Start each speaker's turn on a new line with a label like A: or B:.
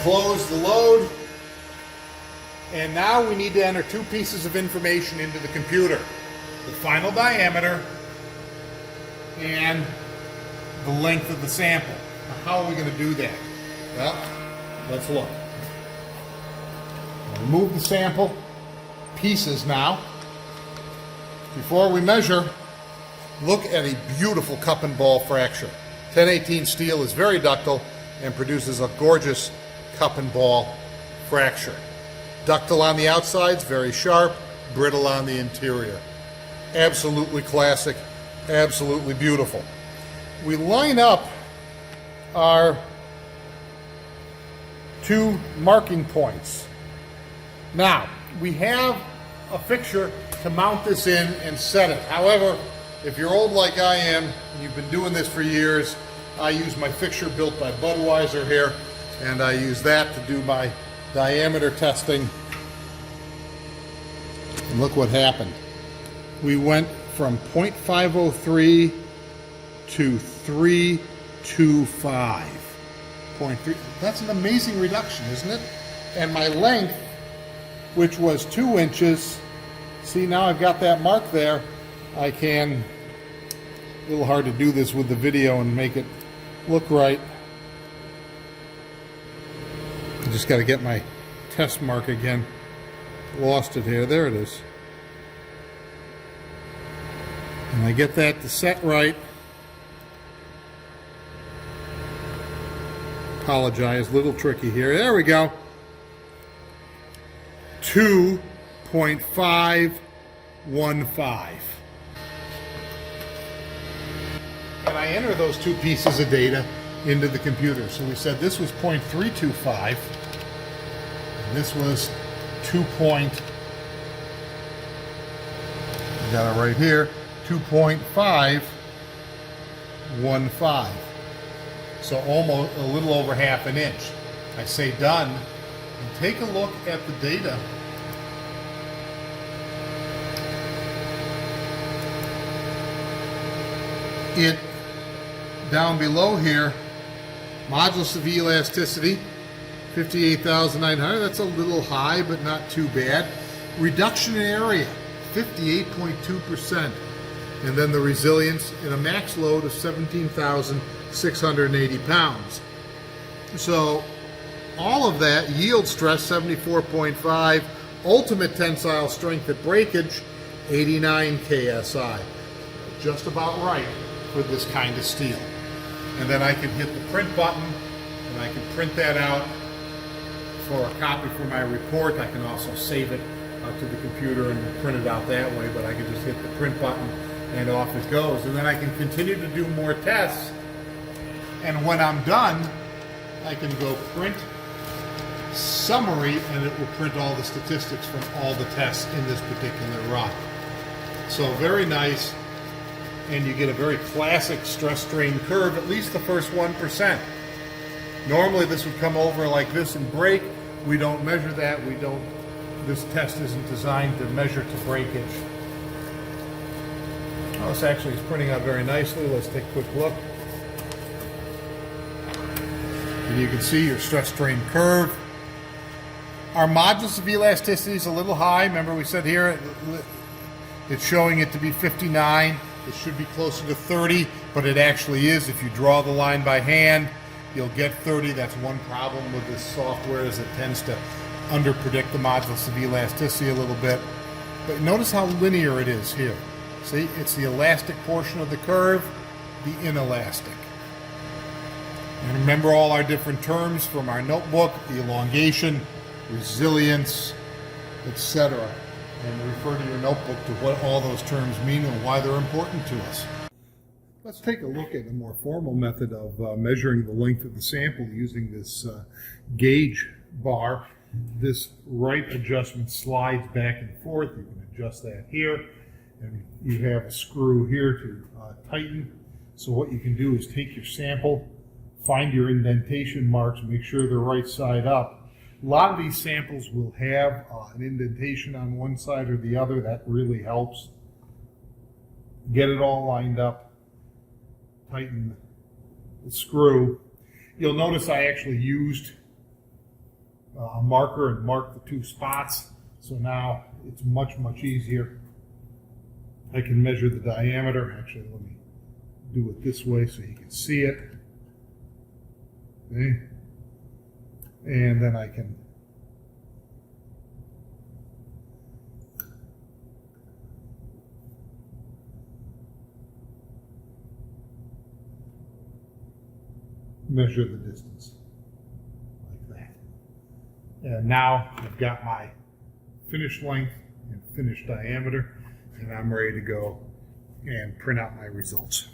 A: close the load. And now we need to enter two pieces of information into the computer. The final diameter and the length of the sample. Now, how are we going to do that? Well, let's look. Remove the sample pieces now. Before we measure, look at a beautiful cup and ball fracture. 1018 steel is very ductile and produces a gorgeous cup and ball fracture. Ductile on the outsides, very sharp, brittle on the interior. Absolutely classic, absolutely beautiful. We line up our two marking points. Now, we have a fixture to mount this in and set it. However, if you're old like I am, and you've been doing this for years, I use my fixture built by Budweiser here, and I use that to do my diameter testing. And look what happened. We went from 0.503 to 325. 0.3. That's an amazing reduction, isn't it? And my length, which was 2 inches, see, now I've got that mark there. I can, a little hard to do this with the video and make it look right. I just got to get my test mark again. Lost it here. There it is. And I get that to set right. Apologize, a little tricky here. There we go. 2.515. And I enter those two pieces of data into the computer. So we said this was 0.325, and this was 2. I got it right here, 2.515. So almost a little over half an inch. I say done, and take a look at the data. It, down below here, modulus of elasticity, 58,900. That's a little high, but not too bad. Reduction in area, 58.2%. And then the resilience in a max load of 17,680 pounds. So all of that, yield stress 74.5, ultimate tensile strength at breakage 89 KSI. Just about right for this kind of steel. And then I can hit the print button and I can print that out for a copy for my report. I can also save it to the computer and print it out that way, but I can just hit the print button and off it goes. And then I can continue to do more tests, and when I'm done, I can go print summary, and it will print all the statistics from all the tests in this particular rock. So very nice, and you get a very classic stress strain curve, at least the first 1%. Normally this would come over like this and break. We don't measure that. This test isn't designed to measure to breakage. Oh, this actually is printing out very nicely. Let's take a quick look. And you can see your stress strain curve. Our modulus of elasticity is a little high. Remember we said here it's showing it to be 59. It should be closer to 30, but it actually is. If you draw the line by hand, you'll get 30. That's one problem with this software, is it tends to underpredict the modulus of elasticity a little bit. But notice how linear it is here. See, it's the elastic portion of the curve, the inelastic. And remember all our different terms from our notebook, the elongation, resilience, etc. And refer to your notebook to what all those terms mean and why they're important to us. Let's take a look at a more formal method of measuring the length of the sample using this gauge bar. This right adjustment slides back and forth. You can adjust that here. And you have a screw here to tighten. So what you can do is take your sample, find your indentation marks, make sure they're right side up. A lot of these samples will have an indentation on one side or the other. That really helps. Get it all lined up, tighten the screw. You'll notice I actually used a marker and mark the two spots. So now it's much easier. I can measure the diameter. Actually, let me do it this way so you can see it. Okay. And then I can measure the distance like that. And now I've got my finished length and finished diameter, and I'm ready to go and print out my results.